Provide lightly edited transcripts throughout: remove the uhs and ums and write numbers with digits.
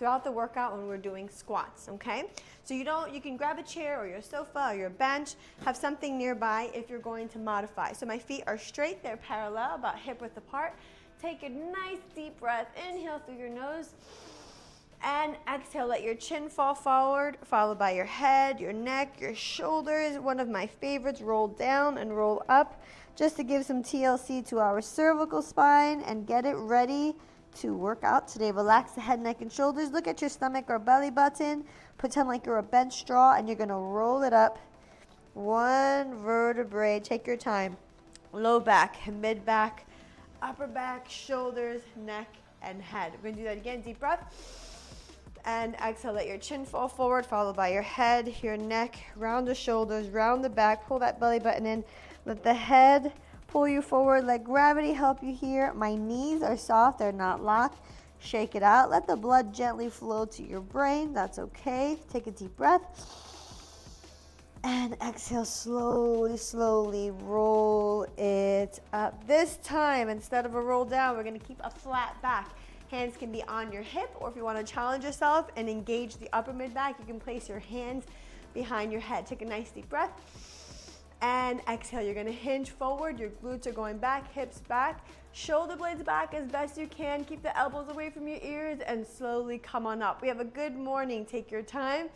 throughout the workout when we're doing squats, okay? So you can grab a chair or your sofa or your bench, have something nearby if you're going to modify. So my feet are straight, they're parallel, about hip width apart. Take a nice deep breath, inhale through your nose, and exhale, let your chin fall forward, followed by your head, your neck, your shoulders. One of my favorites, roll down and roll up, just to give some TLC to our cervical spine and get it ready to work out today. Relax the head, neck, and shoulders. Look at your stomach or belly button. Pretend like you're a bench straw, and you're gonna roll it up. One vertebrae, take your time. Low back, mid back, upper back, shoulders, neck, and head. We're gonna do that again, deep breath. And exhale, let your chin fall forward, followed by your head, your neck, round the shoulders, round the back, pull that belly button in. Let the head pull you forward, let gravity help you here. My knees are soft, they're not locked. Shake it out, let the blood gently flow to your brain, that's okay. Take a deep breath. And exhale, slowly, slowly roll it up. This time, instead of a roll down, we're gonna keep a flat back. Hands can be on your hip, or if you wanna challenge yourself and engage the upper mid back, you can place your hands behind your head. Take a nice deep breath. And exhale, you're gonna hinge forward, your glutes are going back, hips back, shoulder blades back as best you can. Keep the elbows away from your ears and slowly come on up. We have a good morning, take your time.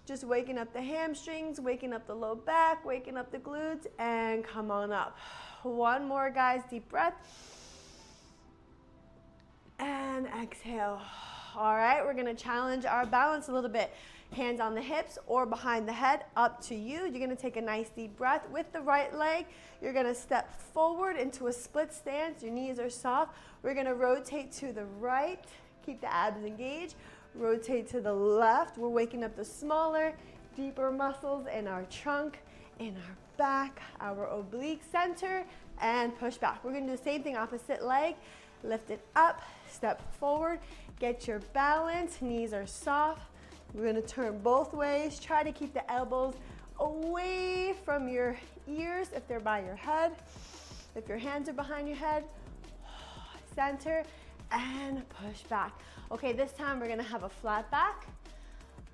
Just waking up the hamstrings, waking up the low back, waking up the glutes, and come on up. One more, guys, deep breath. And exhale. All right, we're gonna challenge our balance a little bit. Hands on the hips or behind the head, up to you. You're gonna take a nice deep breath. With the right leg, you're gonna step forward into a split stance. Your knees are soft. We're gonna rotate to the right. Keep the abs engaged. Rotate to the left. We're waking up the smaller, deeper muscles in our trunk, in our back, our oblique center, and push back. We're gonna do the same thing, opposite leg. Lift it up, step forward, get your balance. Knees are soft. We're gonna turn both ways. Try to keep the elbows away from your ears if they're by your head. If your hands are behind your head, center and push back. Okay, this time we're gonna have a flat back.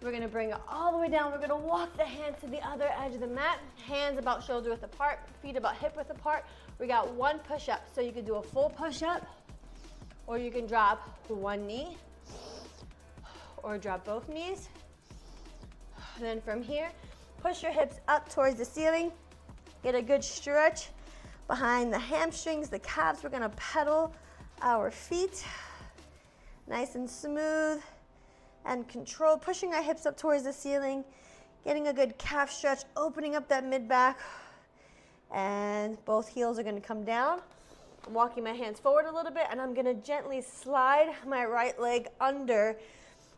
We're gonna bring it all the way down. We're gonna walk the hands to the other edge of the mat. Hands about shoulder width apart, feet about hip width apart. We got one push up. So you can do a full push up, or you can drop one knee, or drop both knees. Then from here, push your hips up towards the ceiling. Get a good stretch behind the hamstrings, the calves. We're gonna pedal our feet, nice and smooth and controlled, pushing our hips up towards the ceiling, getting a good calf stretch, opening up that mid back, and both heels are gonna come down. I'm walking my hands forward a little bit, and I'm gonna gently slide my right leg under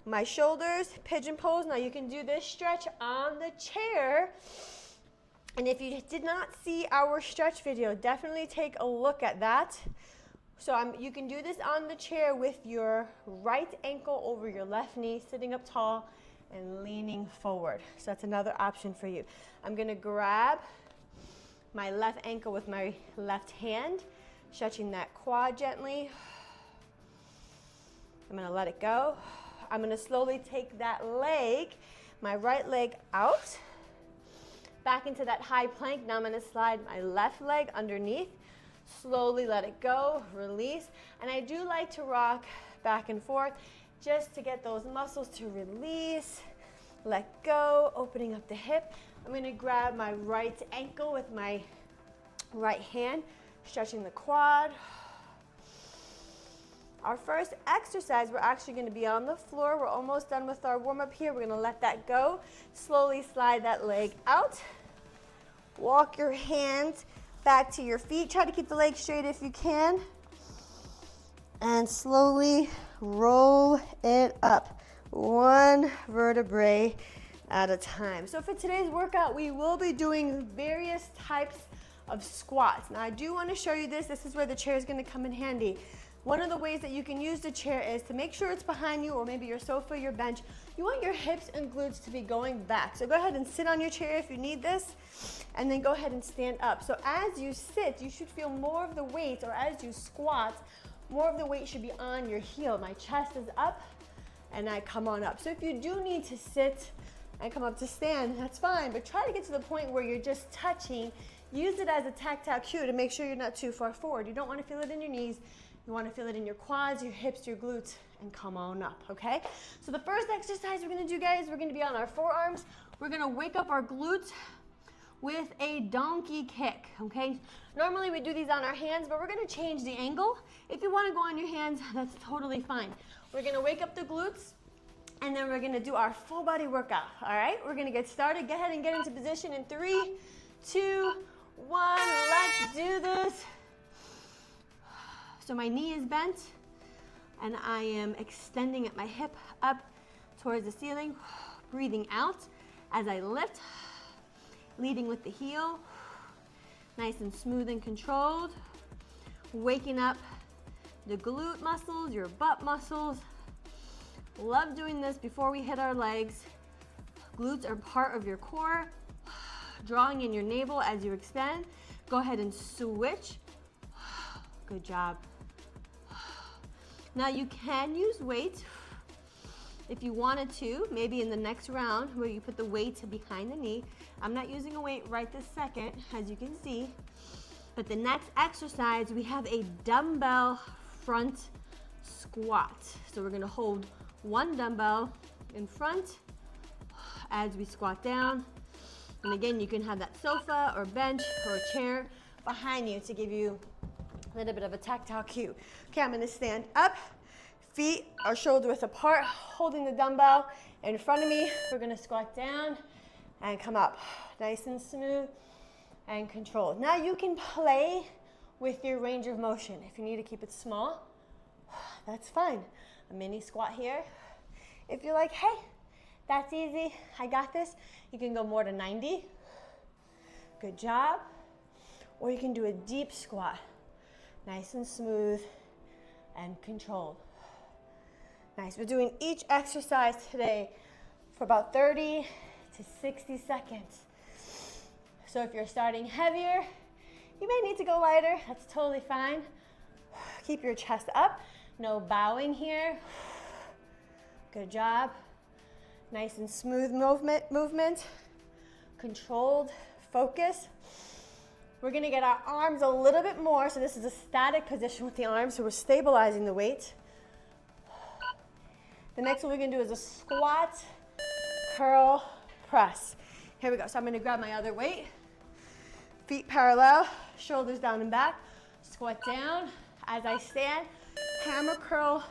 my shoulders, pigeon pose. Now you can do this stretch on the chair. And if you did not see our stretch video, definitely take a look at that. So you can do this on the chair with your right ankle over your left knee, sitting up tall and leaning forward. So that's another option for you. I'm gonna grab my left ankle with my left hand, stretching that quad gently. I'm gonna let it go. I'm gonna slowly take that leg, my right leg out, back into that high plank. Now I'm gonna slide my left leg underneath. Slowly let it go, release. And I do like to rock back and forth just to get those muscles to release. Let go, opening up the hip. I'm gonna grab my right ankle with my right hand, stretching the quad. Our first exercise, we're actually gonna be on the floor. We're almost done with our warm up here. We're gonna let that go. Slowly slide that leg out. Walk your hands back to your feet. Try to keep the legs straight if you can. And slowly roll it up, one vertebrae at a time. So for today's workout, we will be doing various types of squats. Now I do want to show you this. This is where the chair is going to come in handy. One of the ways that you can use the chair is to make sure it's behind you, or maybe your sofa, your bench. You want your hips and glutes to be going back. So go ahead and sit on your chair if you need this, and then go ahead and stand up. So as you sit, you should feel more of the weight, or as you squat, more of the weight should be on your heel. My chest is up, and I come on up. So if you do need to sit and come up to stand, that's fine, but try to get to the point where you're just touching. Use it as a tactile cue to make sure you're not too far forward. You don't want to feel it in your knees. You want to feel it in your quads, your hips, your glutes, and come on up, okay? So the first exercise we're going to do, guys, we're going to be on our forearms. We're going to wake up our glutes with a donkey kick, okay? Normally we do these on our hands, but we're going to change the angle. If you want to go on your hands, that's totally fine. We're going to wake up the glutes, and then we're going to do our full body workout, all right? We're going to get started. Go ahead and get into position in 3, 2, 1. Let's do this. So my knee is bent, and I am extending at my hip up towards the ceiling, breathing out as I lift, leading with the heel, nice and smooth and controlled, waking up the glute muscles, your butt muscles. Love doing this before we hit our legs. Glutes are part of your core, drawing in your navel as you extend. Go ahead and switch. Good job. Now you can use weight if you wanted to, maybe in the next round where you put the weight behind the knee. I'm not using a weight right this second, as you can see. But the next exercise, we have a dumbbell front squat. So we're gonna hold one dumbbell in front as we squat down. And again, you can have that sofa or bench or a chair behind you to give you a little bit of a tactile cue. Okay, I'm gonna stand up, feet are shoulder width apart, holding the dumbbell in front of me. We're gonna squat down and come up, nice and smooth and controlled. Now you can play with your range of motion. If you need to keep it small, that's fine. A mini squat here. If you're like, hey, that's easy, I got this, you can go more to 90. Good job. Or you can do a deep squat. Nice and smooth and controlled. Nice. We're doing each exercise today for about 30 to 60 seconds. So if you're starting heavier, you may need to go lighter. That's totally fine. Keep your chest up. No bowing here. Good job. Nice and smooth movement. Controlled focus. We're gonna get our arms a little bit more. So this is a static position with the arms, so we're stabilizing the weight. The next one we're gonna do is a squat, curl, press. Here we go. So I'm gonna grab my other weight. Feet parallel, shoulders down and back. Squat down as I stand. Hammer curl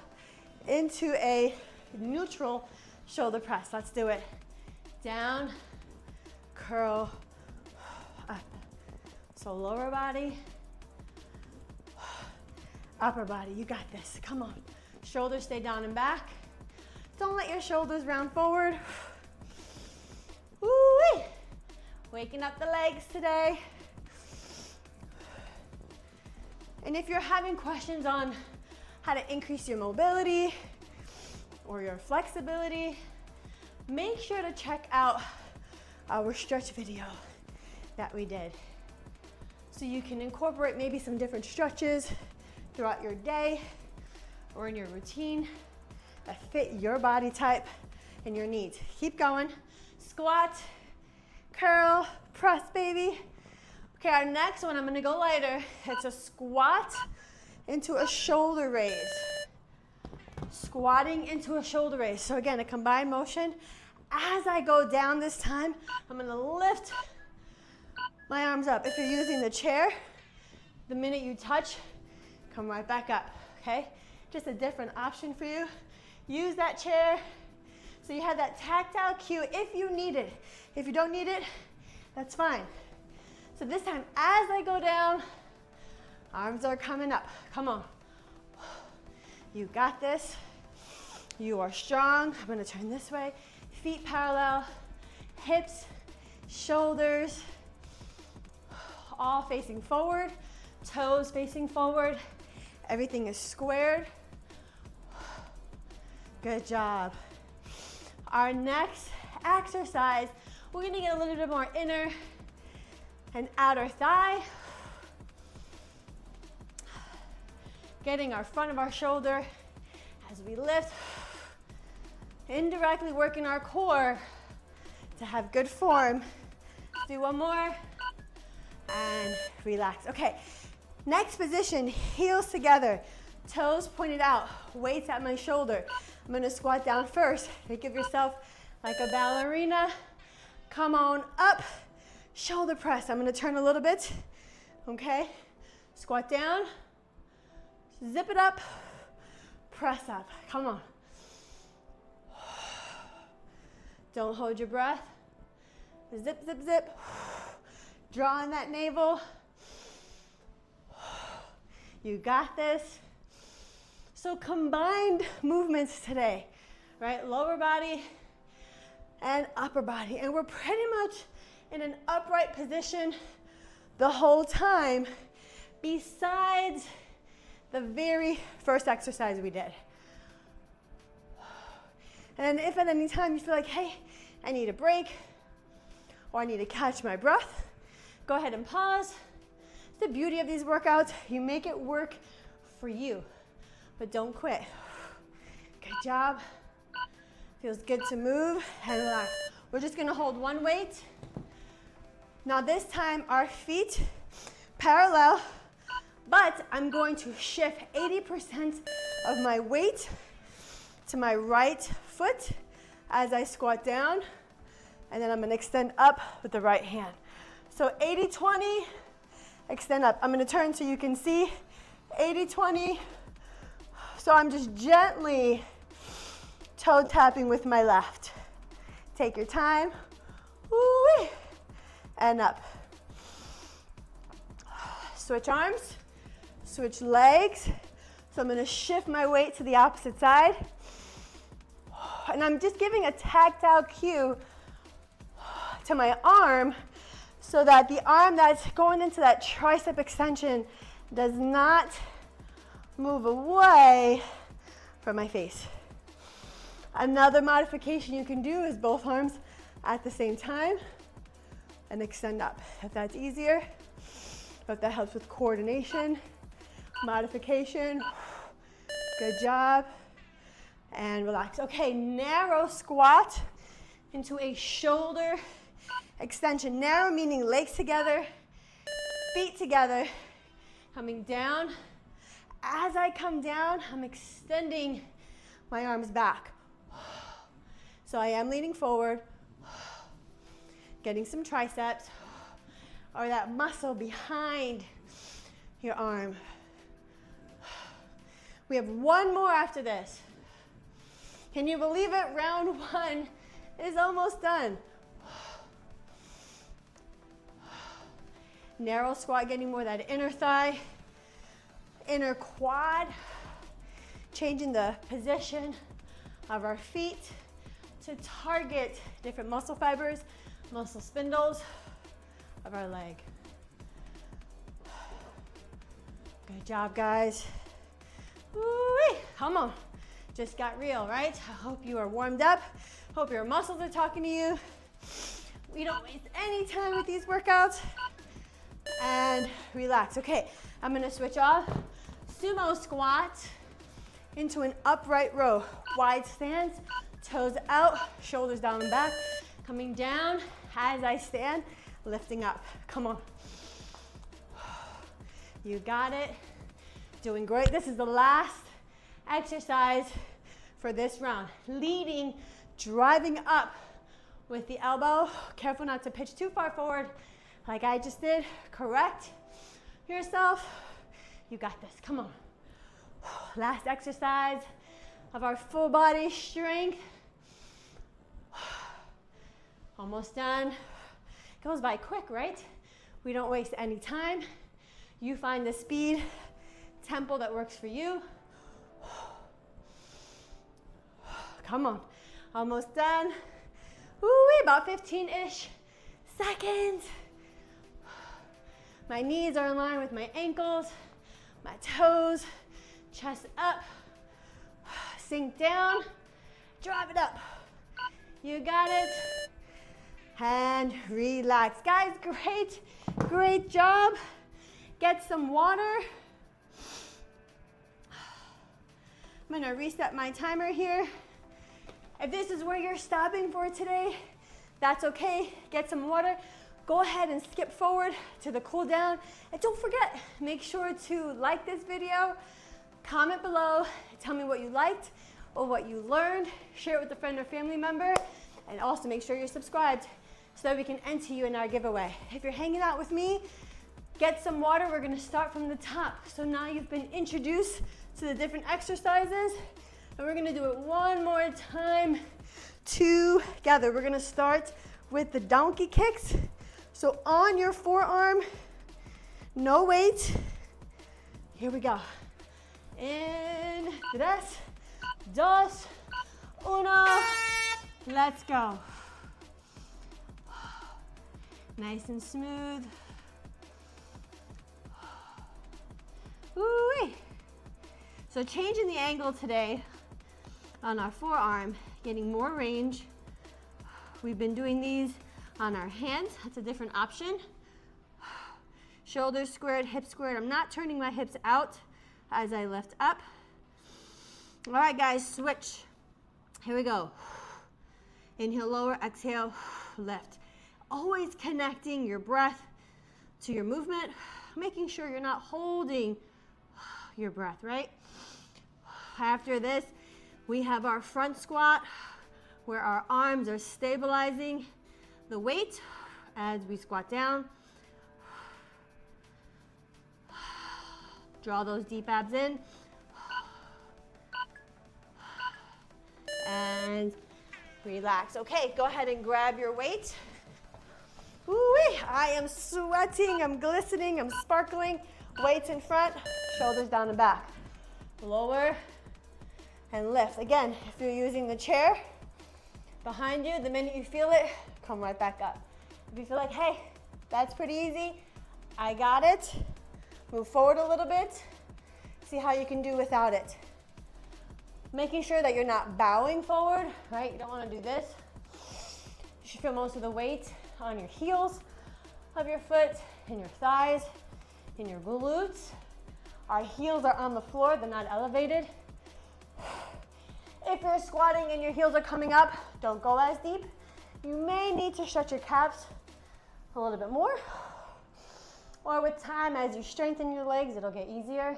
into a neutral shoulder press. Let's do it. Down, curl, up. So lower body, upper body, you got this. Come on. Shoulders stay down and back. Don't let your shoulders round forward. Woo-wee. Waking up the legs today. And if you're having questions on how to increase your mobility or your flexibility, make sure to check out our stretch video that we did. So you can incorporate maybe some different stretches throughout your day or in your routine that fit your body type and your needs. Keep going. Squat, curl, press, baby. Okay, our next one, I'm gonna go lighter. It's a squat into a shoulder raise. Squatting into a shoulder raise. So again, a combined motion. As I go down this time, I'm gonna lift my arms up. If you're using the chair, the minute you touch, come right back up, okay? Just a different option for you. Use that chair so you have that tactile cue if you need it. If you don't need it, that's fine. So this time, as I go down, arms are coming up. Come on. You got this. You are strong. I'm gonna turn this way. Feet parallel, hips, shoulders, all facing forward, toes facing forward. Everything is squared. Good job. Our next exercise, we're gonna get a little bit more inner and outer thigh. Getting our front of our shoulder as we lift. indirectly working our core to have good form. Do one more and relax. Okay, next position, heels together, toes pointed out, weights at my shoulder. I'm gonna squat down first. Think of yourself like a ballerina. Come on up, shoulder press. I'm gonna turn a little bit, okay? Squat down, zip it up, press up, come on. Don't hold your breath. Zip, zip, zip. Draw in that navel. You got this. So combined movements today, right? Lower body and upper body. And we're pretty much in an upright position the whole time, besides the very first exercise we did. And if at any time you feel like, hey, I need a break, or I need to catch my breath, go ahead and pause. It's the beauty of these workouts. You make it work for you, but don't quit. Good job. Feels good to move and relax. We're just gonna hold one weight. Now this time our feet parallel, but I'm going to shift 80% of my weight to my right foot as I squat down, and then I'm gonna extend up with the right hand. So 80-20, extend up. I'm gonna turn so you can see 80-20. So I'm just gently toe tapping with my left. Take your time, woo-wee, and up. Switch arms, switch legs. So I'm gonna shift my weight to the opposite side. And I'm just giving a tactile cue to my arm so that the arm that's going into that tricep extension does not move away from my face. Another modification you can do is both arms at the same time and extend up. If that's easier, if that helps with coordination, modification, good job, and relax. Okay, narrow squat into a shoulder extension. Narrow meaning legs together, feet together, coming down. As I come down, I'm extending my arms back. So I am leaning forward, getting some triceps, or that muscle behind your arm. We have one more after this. Can you believe it? Round one is almost done. Narrow squat, getting more of that inner thigh, inner quad, changing the position of our feet to target different muscle fibers, muscle spindles of our leg. Good job, guys. Woo-wee. Come on. Just got real, right? I hope you are warmed up. Hope your muscles are talking to you. We don't waste any time with these workouts. And relax. Okay, I'm gonna switch off. Sumo squat into an upright row. Wide stance, toes out, shoulders down and back. Coming down as I stand, lifting up. Come on. You got it. Doing great. This is the last exercise for this round. Leading, driving up with the elbow. Careful not to pitch too far forward like I just did. Correct yourself. You got this. Come on. Last exercise of our full body strength. Almost done. Goes by quick, right? We don't waste any time. You find the speed, tempo that works for you. Come on. Almost done. Ooh, about 15-ish seconds. My knees are in line with my ankles, my toes, chest up, sink down, drive it up. You got it. And relax. Guys, great job. Get some water. I'm gonna reset my timer here. If this is where you're stopping for today, that's okay. Get some water. Go ahead and skip forward to the cool down. And don't forget, make sure to like this video, comment below, tell me what you liked or what you learned, share it with a friend or family member, and also make sure you're subscribed so that we can enter you in our giveaway. If you're hanging out with me, get some water. We're gonna start from the top. So now you've been introduced to the different exercises, and we're gonna do it one more time together. We're gonna start with the donkey kicks. So on your forearm, no weight. Here we go. In, 3, 2, 1. Let's go. Nice and smooth. Woo-wee. So changing the angle today on our forearm, getting more range. We've been doing these on our hands. That's a different option. Shoulders squared, hips squared. I'm not turning my hips out as I lift up. All right, guys, switch. Here we go. Inhale, lower, exhale, lift. Always connecting your breath to your movement, making sure you're not holding your breath, right? After this, we have our front squat where our arms are stabilizing the weight as we squat down. Draw those deep abs in. And relax. Okay, go ahead and grab your weight. Woo-wee, I am sweating, I'm glistening, I'm sparkling. Weights in front, shoulders down and back. Lower and lift. Again, if you're using the chair behind you, the minute you feel it, come right back up. If you feel like, hey, that's pretty easy, I got it, move forward a little bit, see how you can do without it. Making sure that you're not bowing forward, right? You don't want to do this. You should feel most of the weight on your heels of your foot, in your thighs, in your glutes. Our heels are on the floor, they're not elevated. If you're squatting and your heels are coming up, don't go as deep. You may need to stretch your calves a little bit more. Or with time, as you strengthen your legs, it'll get easier.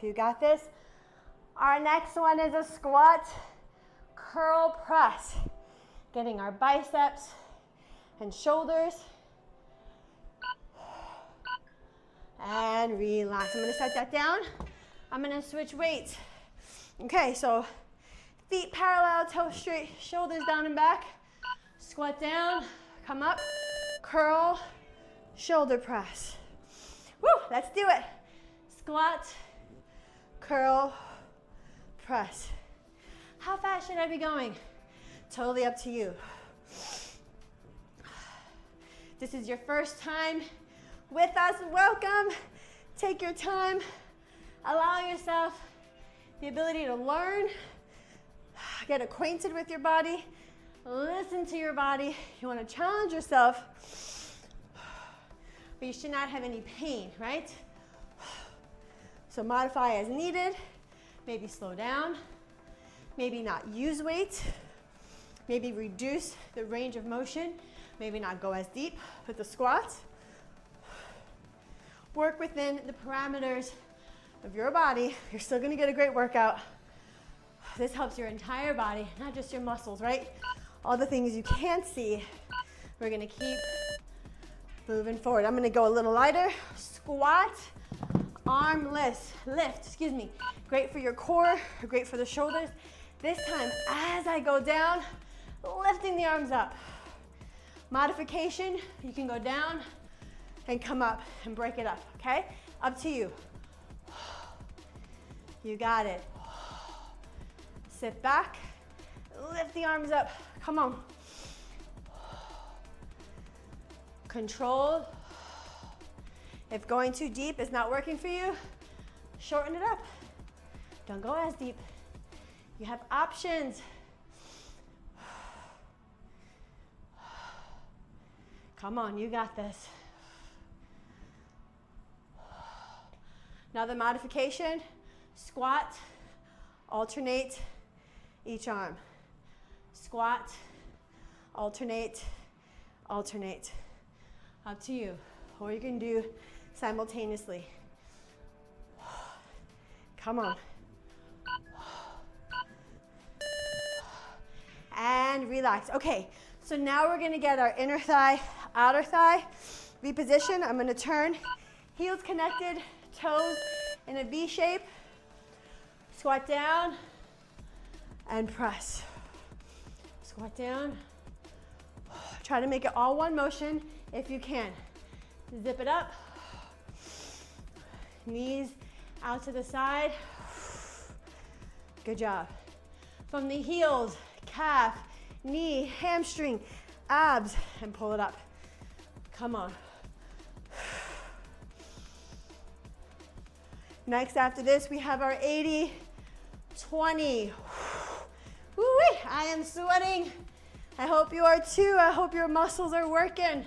You got this. Our next one is a squat curl press. Getting our biceps and shoulders. And relax. I'm gonna set that down. I'm gonna switch weights. Okay, so feet parallel, toes straight, shoulders down and back. Squat down, come up, curl, shoulder press. Woo, let's do it. Squat, curl, press. How fast should I be going? Totally up to you. This is your first time with us, welcome. Take your time. Allow yourself the ability to learn, get acquainted with your body, listen to your body. You want to challenge yourself, but you should not have any pain, right? So modify as needed. Maybe slow down. Maybe not use weight. Maybe reduce the range of motion. Maybe not go as deep with the squats. Work within the parameters of your body. You're still gonna get a great workout. This helps your entire body, not just your muscles, right? All the things you can't see. We're gonna keep moving forward. I'm gonna go a little lighter. Squat, arm lift, excuse me. Great for your core, great for the shoulders. This time, as I go down, lifting the arms up. Modification, you can go down and come up and break it up, okay? Up to you. You got it. Sit back, lift the arms up, come on. Controlled. If going too deep is not working for you, shorten it up. Don't go as deep. You have options. Come on, you got this. Another modification, squat, alternate each arm. Squat, alternate, alternate. Up to you. Or you can do simultaneously. Come on. And relax. Okay, so now we're gonna get our inner thigh, outer thigh. Reposition. I'm gonna turn, heels connected, toes in a V shape. Squat down and press. Squat down. Try to make it all one motion if you can. Zip it up. Knees out to the side. Good job. From the heels, calf, knee, hamstring, abs, and pull it up. Come on. Next, after this, we have our 80-20. Woo-wee, I am sweating. I hope you are too. I hope your muscles are working.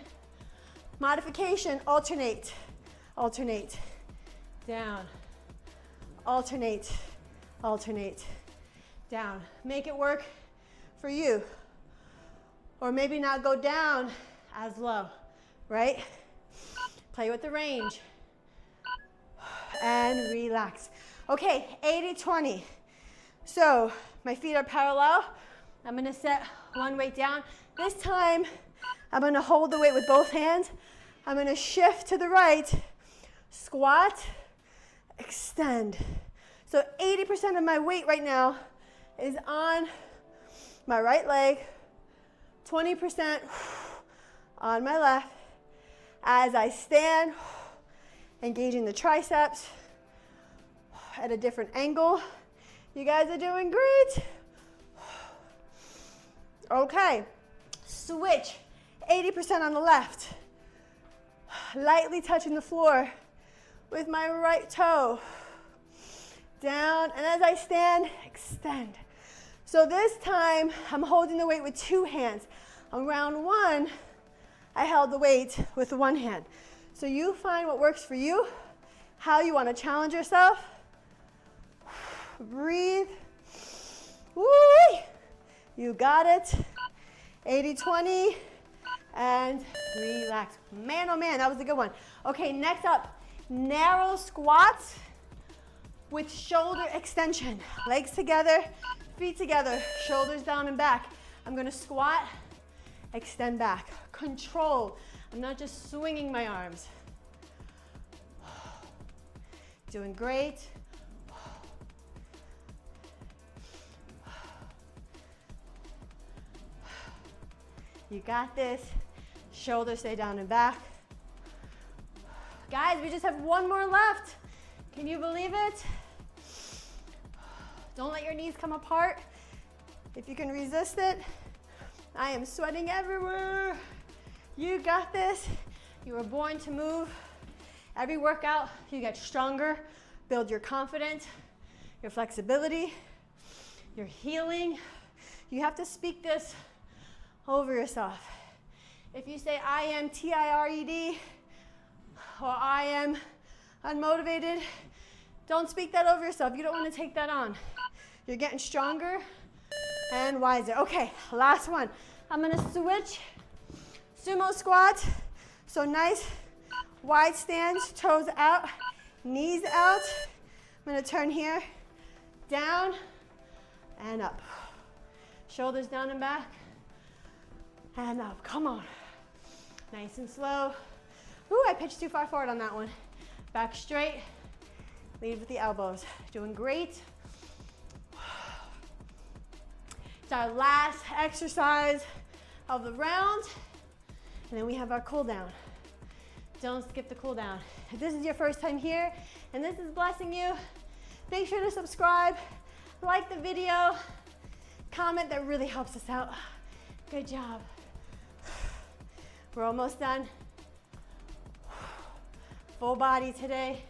Modification, alternate, alternate, down, alternate, alternate, down. Make it work for you. Or maybe not go down as low, right? Play with the range. And relax. Okay, 80-20. So my feet are parallel. I'm gonna set one weight down. This time, I'm gonna hold the weight with both hands. I'm gonna shift to the right, squat, extend. So 80% of my weight right now is on my right leg, 20% on my left. As I stand, engaging the triceps at a different angle. You guys are doing great. Okay, switch, 80% on the left. Lightly touching the floor with my right toe. Down, and as I stand, extend. So this time, I'm holding the weight with two hands. On round one, I held the weight with one hand. So you find what works for you, how you want to challenge yourself. Breathe. Woo! You got it. 80-20 and relax. Man, oh man, that was a good one. Okay, next up, narrow squats with shoulder extension. Legs together, feet together, shoulders down and back. I'm gonna squat, extend back. Control. I'm not just swinging my arms. Doing great. You got this. Shoulders stay down and back. Guys, we just have one more left. Can you believe it? Don't let your knees come apart. If you can resist it. I am sweating everywhere. You got this. You were born to move. Every workout, you get stronger, build your confidence, your flexibility, your healing. You have to speak this over yourself. If you say, I am tired, or I am unmotivated, don't speak that over yourself. You don't want to take that on. You're getting stronger and wiser. Okay, last one. I'm going to switch sumo squat. So nice wide stance, toes out, knees out. I'm going to turn here, down and up. Shoulders down and back and up. Come on. Nice and slow. Ooh, I pitched too far forward on that one. Back straight. Lead with the elbows. Doing great. It's our last exercise of the round. And then we have our cool down. Don't skip the cool down. If this is your first time here and this is blessing you, make sure to subscribe, like the video, comment. That really helps us out. Good job. We're almost done. Full body today.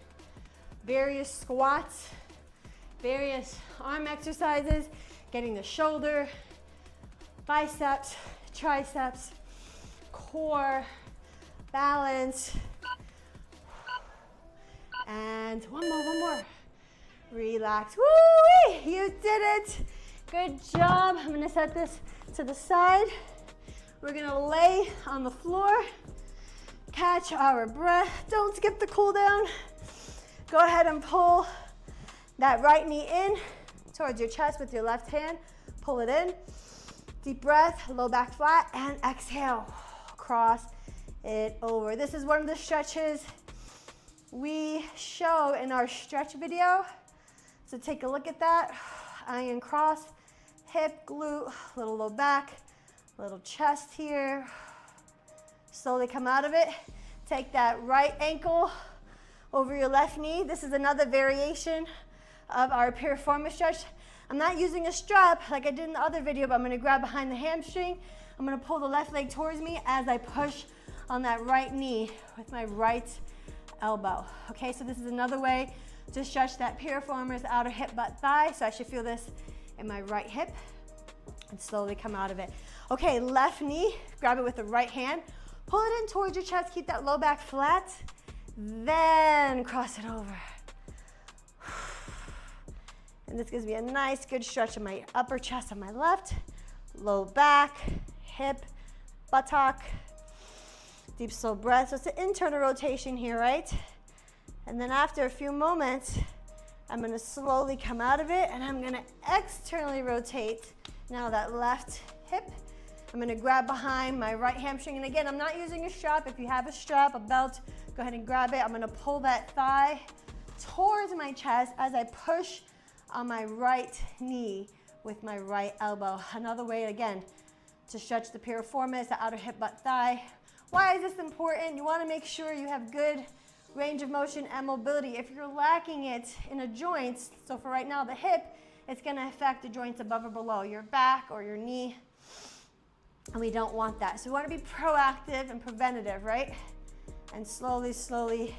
Various squats, various arm exercises, getting the shoulder, biceps, triceps, core, balance. And one more. Relax. Woo-wee! You did it. Good job. I'm gonna set this to the side. We're gonna lay on the floor, catch our breath. Don't skip the cool down. Go ahead and pull that right knee in towards your chest with your left hand. Pull it in. Deep breath, low back flat, and exhale. Cross it over. This is one of the stretches we show in our stretch video. So take a look at that. Iron cross, hip, glute, little low back, little chest here. Slowly come out of it. Take that right ankle over your left knee. This is another variation of our piriformis stretch. I'm not using a strap like I did in the other video, but I'm gonna grab behind the hamstring. I'm gonna pull the left leg towards me as I push on that right knee with my right elbow. Okay, so this is another way to stretch that piriformis, outer hip, butt, thigh. So I should feel this in my right hip and slowly come out of it. Okay, left knee, grab it with the right hand. Pull it in towards your chest, keep that low back flat. Then cross it over. And this gives me a nice, good stretch of my upper chest on my left, low back, hip, buttock. Deep, slow breath. So it's an internal rotation here, right? And then after a few moments, I'm gonna slowly come out of it and I'm gonna externally rotate now that left hip. I'm gonna grab behind my right hamstring. And again, I'm not using a strap. If you have a strap, a belt, go ahead and grab it. I'm gonna pull that thigh towards my chest as I push on my right knee with my right elbow. Another way, again, to stretch the piriformis, the outer hip, butt, thigh. Why is this important? You wanna make sure you have good range of motion and mobility. If you're lacking it in a joint, so for right now, the hip, it's gonna affect the joints above or below, your back or your knee, and we don't want that. So we wanna be proactive and preventative, right? And slowly, slowly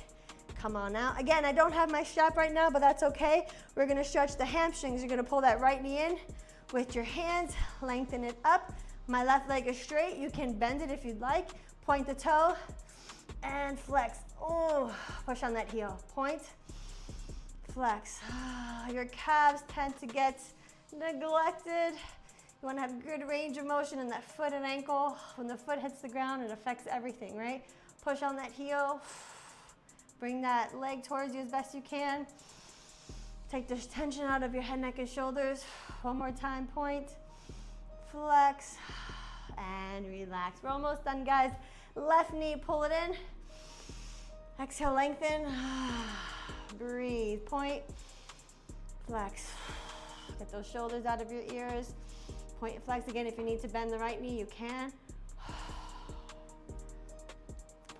come on out. Again, I don't have my strap right now, but that's okay. We're gonna stretch the hamstrings. You're gonna pull that right knee in with your hands, lengthen it up. My left leg is straight. You can bend it if you'd like. Point the toe and flex. Oh, push on that heel. Point, flex. Your calves tend to get neglected. You wanna have good range of motion in that foot and ankle. When the foot hits the ground, it affects everything, right? Push on that heel. Bring that leg towards you as best you can. Take the tension out of your head, neck, and shoulders. One more time, point, flex, and relax. We're almost done, guys. Left knee, pull it in. Exhale, lengthen. Breathe, point, flex. Get those shoulders out of your ears. Point, flex. Again, if you need to bend the right knee, you can.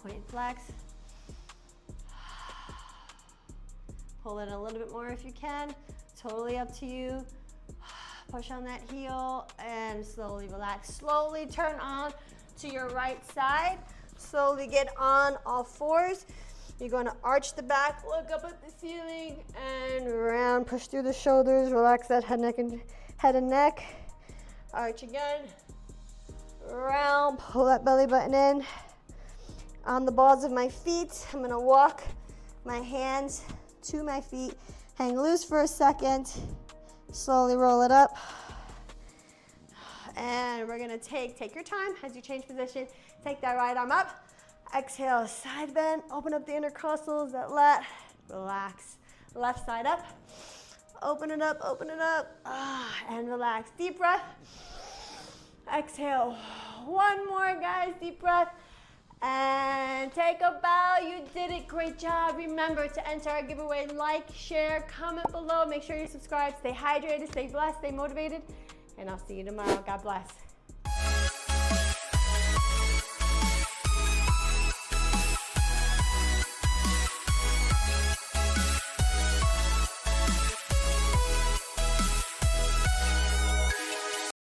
Point, flex. Pull it a little bit more if you can. Totally up to you. Push on that heel and slowly relax. Slowly turn on to your right side. Slowly get on all fours. You're going to arch the back, look up at the ceiling, and round. Push through the shoulders. Relax that head and neck. Arch again. Round. Pull that belly button in. On the balls of my feet, I'm going to walk my hands to my feet, hang loose for a second, slowly roll it up, and we're gonna take your time as you change position. Take that right arm up, exhale, side bend, open up the intercostals, that lat, relax. Left side up, open it up, and relax. Deep breath, exhale. One more, guys, deep breath. And take a bow. You did it. Great job. Remember to enter our giveaway. Like, share, comment below. Make sure you subscribe. Stay hydrated, stay blessed, stay motivated. And I'll see you tomorrow. God bless.